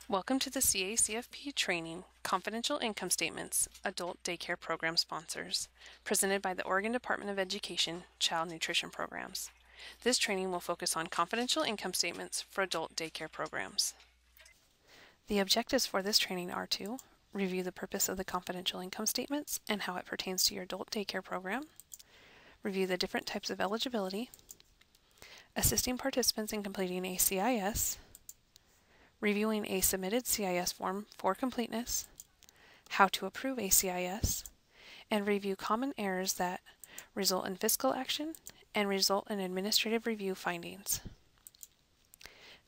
Welcome to the CACFP training, Confidential Income Statements, Adult Daycare Program Sponsors, presented by the Oregon Department of Education Child Nutrition Programs. This training will focus on confidential income statements for adult daycare programs. The objectives for this training are to review the purpose of the confidential income statements and how it pertains to your adult daycare program, review the different types of eligibility, assisting participants in completing a CIS, reviewing a submitted CIS form for completeness, how to approve a CIS, and review common errors that result in fiscal action and result in administrative review findings.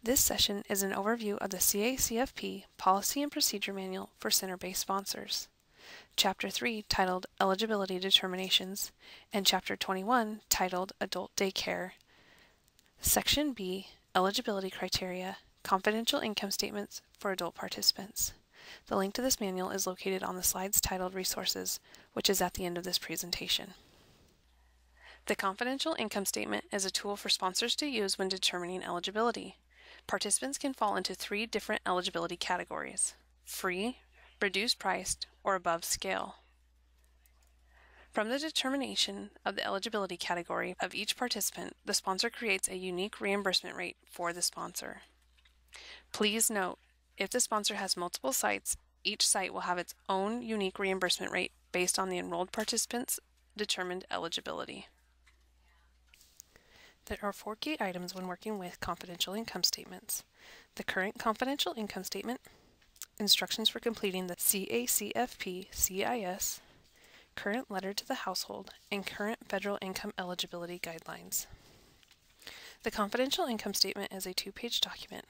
This session is an overview of the CACFP Policy and Procedure Manual for Center-Based Sponsors, Chapter 3 titled Eligibility Determinations, and Chapter 21 titled Adult Daycare, Section B, Eligibility Criteria, Confidential Income Statements for Adult Participants. The link to this manual is located on the slides titled Resources, which is at the end of this presentation. The Confidential Income Statement is a tool for sponsors to use when determining eligibility. Participants can fall into three different eligibility categories: free, reduced priced, or above scale. From the determination of the eligibility category of each participant, the sponsor creates a unique reimbursement rate for the sponsor. Please note, if the sponsor has multiple sites, each site will have its own unique reimbursement rate based on the enrolled participant's determined eligibility. There are 4 key items when working with confidential income statements: the current confidential income statement, instructions for completing the CACFP CIS, current letter to the household, and current federal income eligibility guidelines. The confidential income statement is a 2-page document.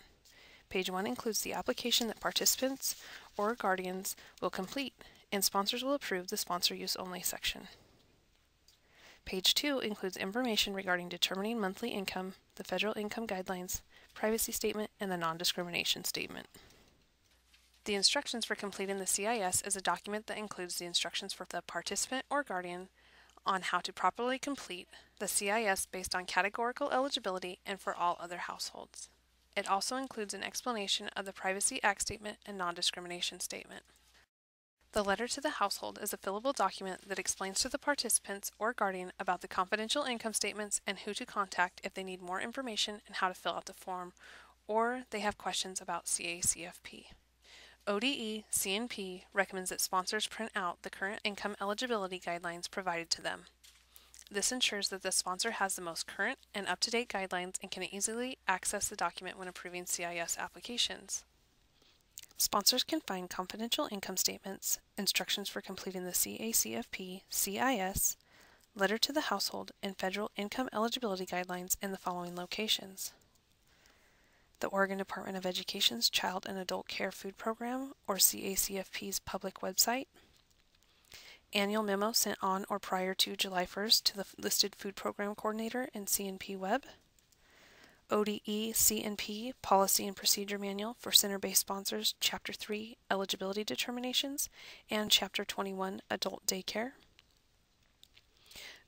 Page 1 includes the application that participants or guardians will complete, and sponsors will approve the sponsor use only section. Page 2 includes information regarding determining monthly income, the federal income guidelines, privacy statement, and the non-discrimination statement. The instructions for completing the CIS is a document that includes the instructions for the participant or guardian on how to properly complete the CIS based on categorical eligibility and for all other households. It also includes an explanation of the Privacy Act statement and non-discrimination statement. The letter to the household is a fillable document that explains to the participants or guardian about the confidential income statements and who to contact if they need more information and how to fill out the form, or they have questions about CACFP. ODE CNP recommends that sponsors print out the current income eligibility guidelines provided to them. This ensures that the sponsor has the most current and up-to-date guidelines and can easily access the document when approving CIS applications. Sponsors can find confidential income statements, instructions for completing the CACFP CIS, letter to the household, and federal income eligibility guidelines in the following locations: the Oregon Department of Education's Child and Adult Care Food Program, or CACFP's public website, annual memo sent on or prior to July 1st to the listed food program coordinator and CNP web, ODE CNP Policy and Procedure Manual for Center-Based Sponsors, Chapter 3 Eligibility Determinations, and Chapter 21 Adult Daycare.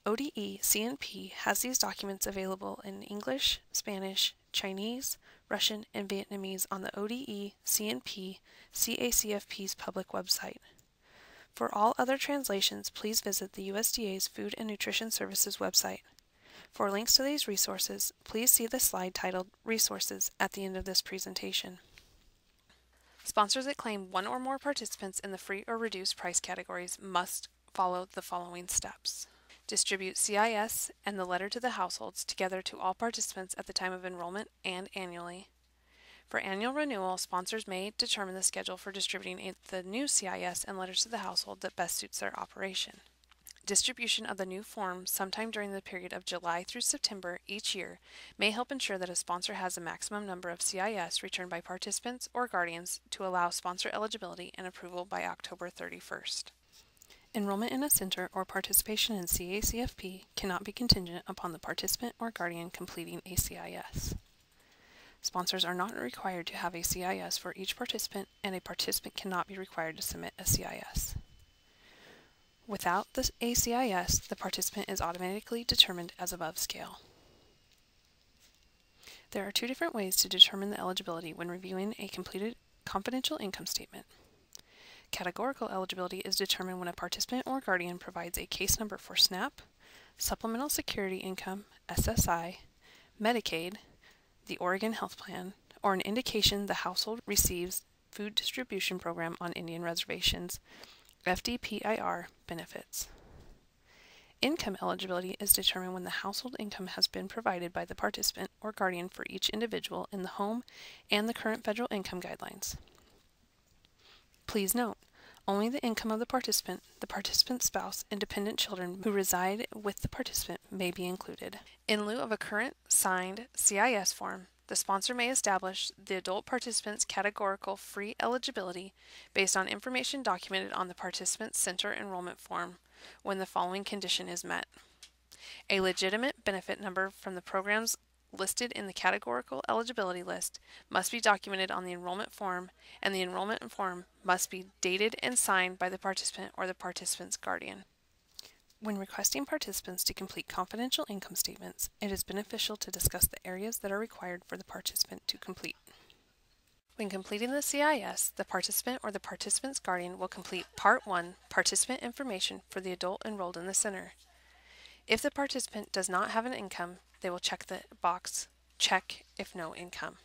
ODE CNP has these documents available in English, Spanish, Chinese, Russian, and Vietnamese on the ODE CNP CACFP's public website. For all other translations, please visit the USDA's Food and Nutrition Services website. For links to these resources, please see the slide titled Resources at the end of this presentation. Sponsors that claim one or more participants in the free or reduced price categories must follow the following steps: distribute CIS and the letter to the households together to all participants at the time of enrollment and annually. For annual renewal, sponsors may determine the schedule for distributing the new CIS and letters to the household that best suits their operation. Distribution of the new form sometime during the period of July through September each year may help ensure that a sponsor has a maximum number of CIS returned by participants or guardians to allow sponsor eligibility and approval by October 31st. Enrollment in a center or participation in CACFP cannot be contingent upon the participant or guardian completing a CIS. Sponsors are not required to have a CIS for each participant, and a participant cannot be required to submit a CIS. Without the CIS, the participant is automatically determined as above scale. There are two different ways to determine the eligibility when reviewing a completed confidential income statement. Categorical eligibility is determined when a participant or guardian provides a case number for SNAP, Supplemental Security Income, SSI, Medicaid, the Oregon Health Plan, or an indication the household receives Food Distribution Program on Indian Reservations, FDPIR, benefits. Income eligibility is determined when the household income has been provided by the participant or guardian for each individual in the home and the current federal income guidelines. Please note, only the income of the participant's spouse, and dependent children who reside with the participant may be included. In lieu of a current signed CIS form, the sponsor may establish the adult participant's categorical free eligibility based on information documented on the participant's center enrollment form when the following condition is met. A legitimate benefit number from the programs listed in the categorical eligibility list must be documented on the enrollment form, and the enrollment form must be dated and signed by the participant or the participant's guardian. When requesting participants to complete confidential income statements, it is beneficial to discuss the areas that are required for the participant to complete. When completing the CIS, the participant or the participant's guardian will complete Part 1, Participant Information for the adult enrolled in the center. If the participant does not have an income, they will check the box, Check if no income.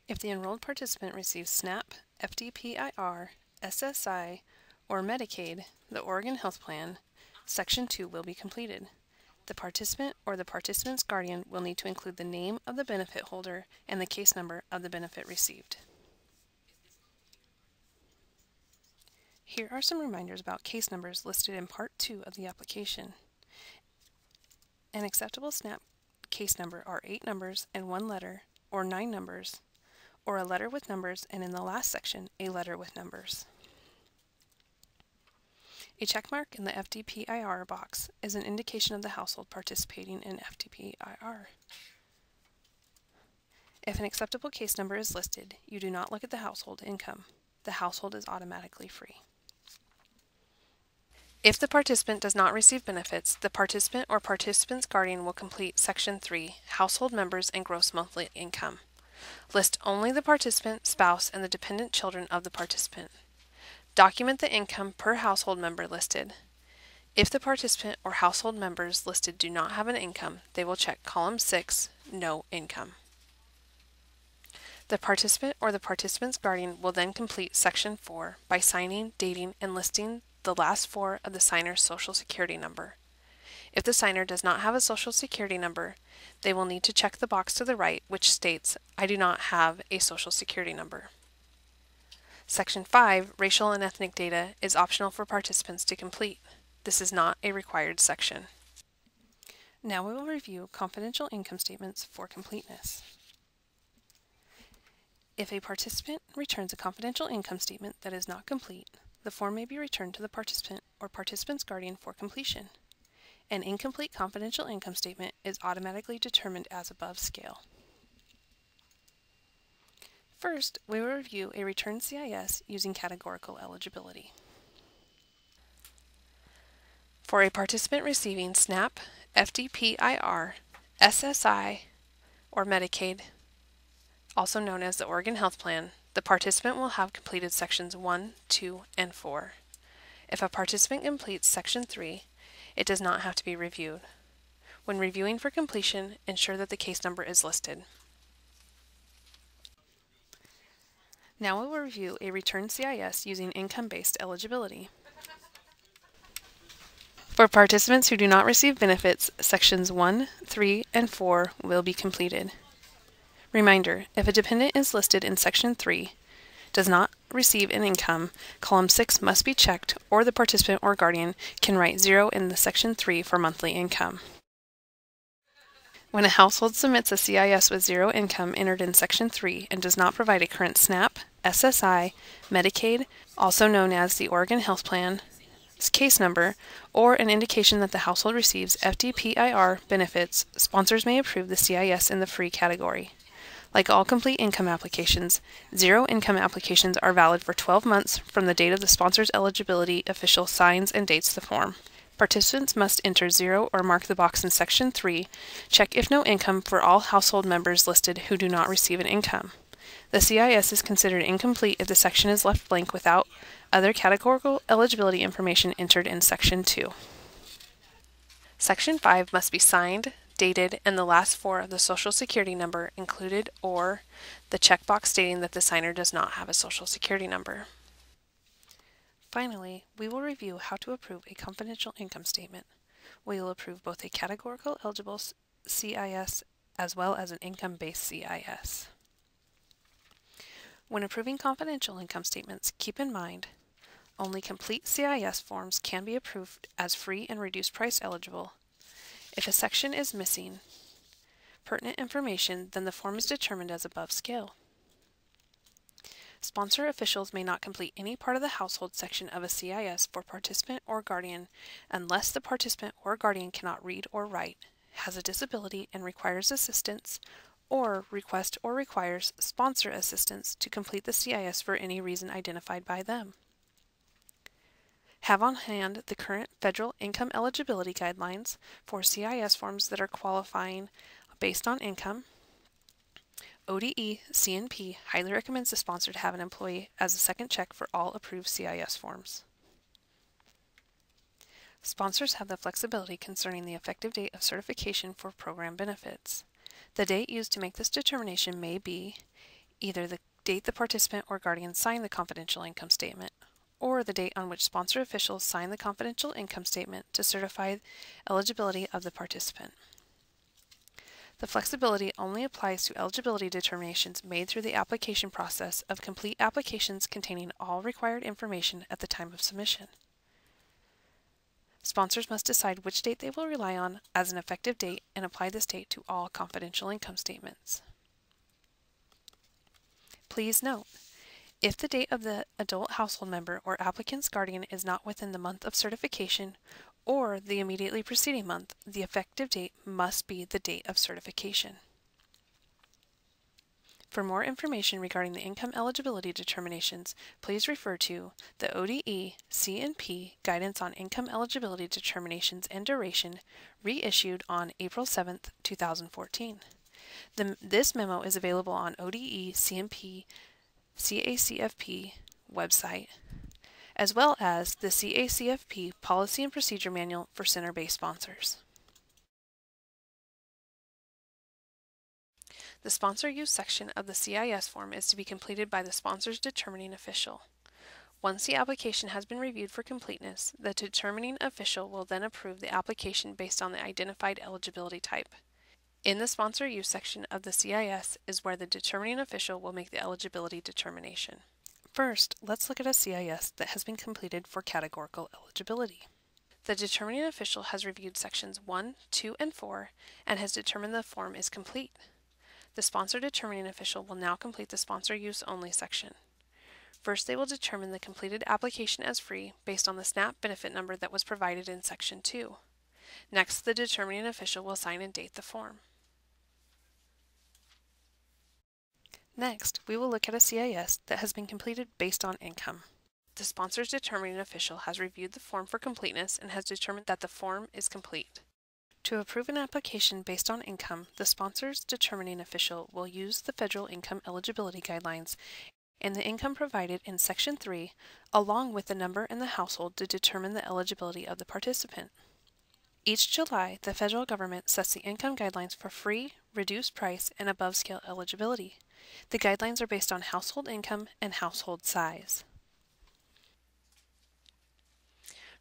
If the enrolled participant receives SNAP, FDPIR, SSI, or Medicaid, the Oregon Health Plan, Section 2 will be completed. The participant or the participant's guardian will need to include the name of the benefit holder and the case number of the benefit received. Here are some reminders about case numbers listed in Part 2 of the application. An acceptable SNAP case number are 8 numbers and 1 letter, or 9 numbers, or a letter with numbers, and in the last section, a letter with numbers. A checkmark in the FDPIR box is an indication of the household participating in FDPIR. If an acceptable case number is listed, you do not look at the household income. The household is automatically free. If the participant does not receive benefits, the participant or participant's guardian will complete Section 3, Household Members and Gross Monthly Income. List only the participant, spouse, and the dependent children of the participant. Document the income per household member listed. If the participant or household members listed do not have an income, they will check column 6, No Income. The participant or the participant's guardian will then complete Section 4 by signing, dating, and listing the last 4 of the signer's Social Security number. If the signer does not have a Social Security number, they will need to check the box to the right which states, I do not have a Social Security number. Section 5, Racial and Ethnic Data, is optional for participants to complete. This is not a required section. Now we will review confidential income statements for completeness. If a participant returns a confidential income statement that is not complete, the form may be returned to the participant or participant's guardian for completion. An incomplete confidential income statement is automatically determined as above scale. First, we will review a return CIS using categorical eligibility. For a participant receiving SNAP, FDPIR, SSI, or Medicaid, also known as the Oregon Health Plan, the participant will have completed Sections 1, 2, and 4. If a participant completes Section 3, it does not have to be reviewed. When reviewing for completion, ensure that the case number is listed. Now we will review a return CIS using income-based eligibility. For participants who do not receive benefits, Sections 1, 3, and 4 will be completed. Reminder, if a dependent is listed in Section 3, does not receive an income, column 6 must be checked, or the participant or guardian can write 0 in the Section 3 for monthly income. When a household submits a CIS with 0 income entered in Section 3 and does not provide a current SNAP, SSI, Medicaid, also known as the Oregon Health Plan, case number, or an indication that the household receives FDPIR benefits, sponsors may approve the CIS in the free category. Like all complete income applications, 0 income applications are valid for 12 months from the date of the sponsor's eligibility official signs and dates the form. Participants must enter 0 or mark the box in Section 3, check if no income for all household members listed who do not receive an income. The CIS is considered incomplete if the section is left blank without other categorical eligibility information entered in Section 2. Section 5 must be signed, dated, and the last four of the Social Security number included, or the checkbox stating that the signer does not have a Social Security number. Finally, we will review how to approve a confidential income statement. We will approve both a categorical eligible CIS as well as an income-based CIS. When approving confidential income statements, keep in mind only complete CIS forms can be approved as free and reduced price eligible. If a section is missing pertinent information, then the form is determined as above scale. Sponsor officials may not complete any part of the household section of a CIS for participant or guardian unless the participant or guardian cannot read or write, has a disability and requires assistance, or request or requires sponsor assistance to complete the CIS for any reason identified by them. Have on hand the current federal income eligibility guidelines for CIS forms that are qualifying based on income. ODE CNP highly recommends the sponsor to have an employee as a second check for all approved CIS forms. Sponsors have the flexibility concerning the effective date of certification for program benefits. The date used to make this determination may be either the date the participant or guardian signed the confidential income statement, or the date on which sponsor officials sign the confidential income statement to certify eligibility of the participant. The flexibility only applies to eligibility determinations made through the application process of complete applications containing all required information at the time of submission. Sponsors must decide which date they will rely on as an effective date and apply this date to all confidential income statements. Please note, if the date of the adult household member or applicant's guardian is not within the month of certification or the immediately preceding month, the effective date must be the date of certification. For more information regarding the income eligibility determinations, please refer to the ODE CNP Guidance on Income Eligibility Determinations and Duration, reissued on April 7, 2014. This memo is available on ODE CNP CACFP website, as well as the CACFP Policy and Procedure Manual for Center-Based Sponsors. The sponsor use section of the CIS form is to be completed by the sponsor's determining official. Once the application has been reviewed for completeness, the determining official will then approve the application based on the identified eligibility type. In the sponsor use section of the CIS is where the determining official will make the eligibility determination. First, let's look at a CIS that has been completed for categorical eligibility. The determining official has reviewed sections 1, 2, and 4 and has determined the form is complete. The sponsor determining official will now complete the sponsor use only section. First, they will determine the completed application as free based on the SNAP benefit number that was provided in section 2. Next, the determining official will sign and date the form. Next, we will look at a CIS that has been completed based on income. The sponsor's determining official has reviewed the form for completeness and has determined that the form is complete. To approve an application based on income, the sponsor's determining official will use the Federal Income Eligibility Guidelines and the income provided in Section 3, along with the number in the household to determine the eligibility of the participant. Each July, the federal government sets the income guidelines for free, reduced price, and above-scale eligibility. The guidelines are based on household income and household size.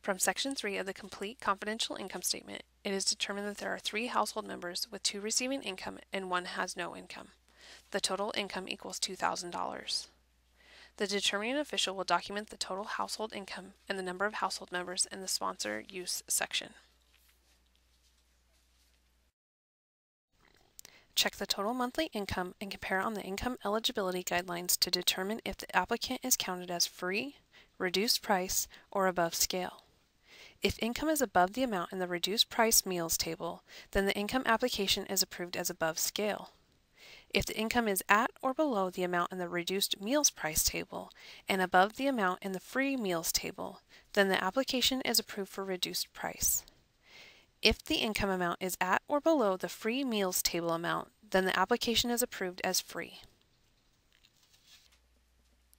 From Section 3 of the Complete Confidential Income Statement, it is determined that there are 3 household members with 2 receiving income and 1 has no income. The total income equals $2,000. The determining official will document the total household income and the number of household members in the sponsor use section. Check the total monthly income and compare on the income eligibility guidelines to determine if the applicant is counted as free, reduced price, or above scale. If income is above the amount in the reduced price meals table, then the income application is approved as above scale. If the income is at or below the amount in the reduced meals price table and above the amount in the free meals table, then the application is approved for reduced price. If the income amount is at or below the free meals table amount, then the application is approved as free.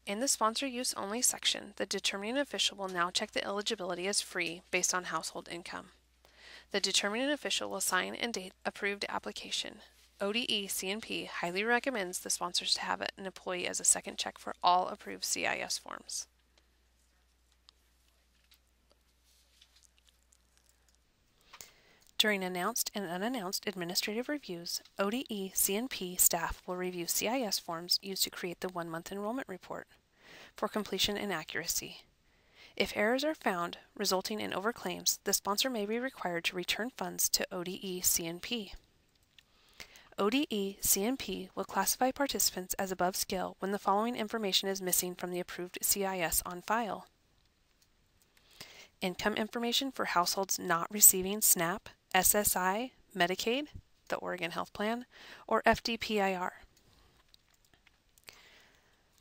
In the sponsor use only section, the determining official will now check the eligibility as free based on household income. The determining official will sign and date approved application. ODE CNP highly recommends the sponsors to have an employee as a second check for all approved CIS forms. During announced and unannounced administrative reviews, ODE CNP staff will review CIS forms used to create the 1-month enrollment report for completion and accuracy. If errors are found resulting in overclaims, the sponsor may be required to return funds to ODE CNP. ODE CNP will classify participants as above scale when the following information is missing from the approved CIS on file: income information for households not receiving SNAP, SSI, Medicaid, the Oregon Health Plan, or FDPIR.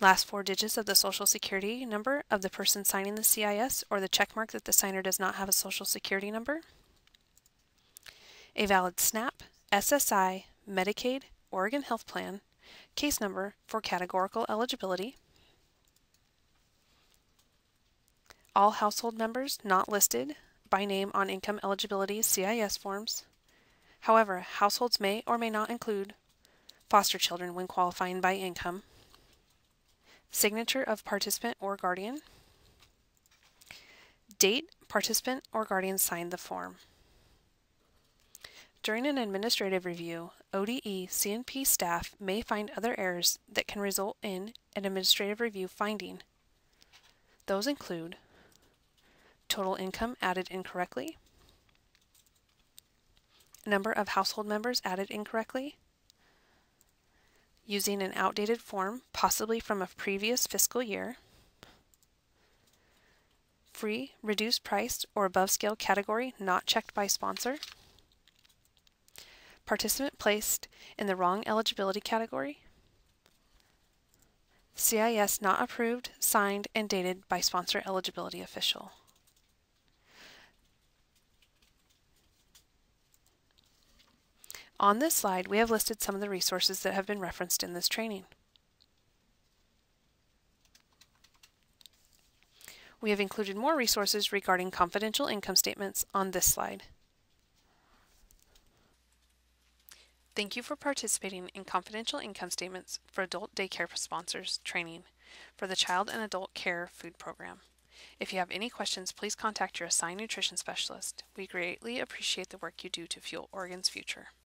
Last 4 digits of the Social Security number of the person signing the CIS or the checkmark that the signer does not have a Social Security number. A valid SNAP, SSI, Medicaid, Oregon Health Plan, case number for categorical eligibility. All household members not listed by name on income eligibility CIS forms. However, households may or may not include foster children when qualifying by income. Signature of participant or guardian. Date participant or guardian signed the form. During an administrative review, ODE CNP staff may find other errors that can result in an administrative review finding. Those include total income added incorrectly, number of household members added incorrectly, using an outdated form, possibly from a previous fiscal year, free, reduced price, or above scale category not checked by sponsor, participant placed in the wrong eligibility category, CIS not approved, signed, and dated by sponsor eligibility official. On this slide, we have listed some of the resources that have been referenced in this training. We have included more resources regarding confidential income statements on this slide. Thank you for participating in Confidential Income Statements for Adult Daycare Sponsors training for the Child and Adult Care Food Program. If you have any questions, please contact your assigned nutrition specialist. We greatly appreciate the work you do to fuel Oregon's future.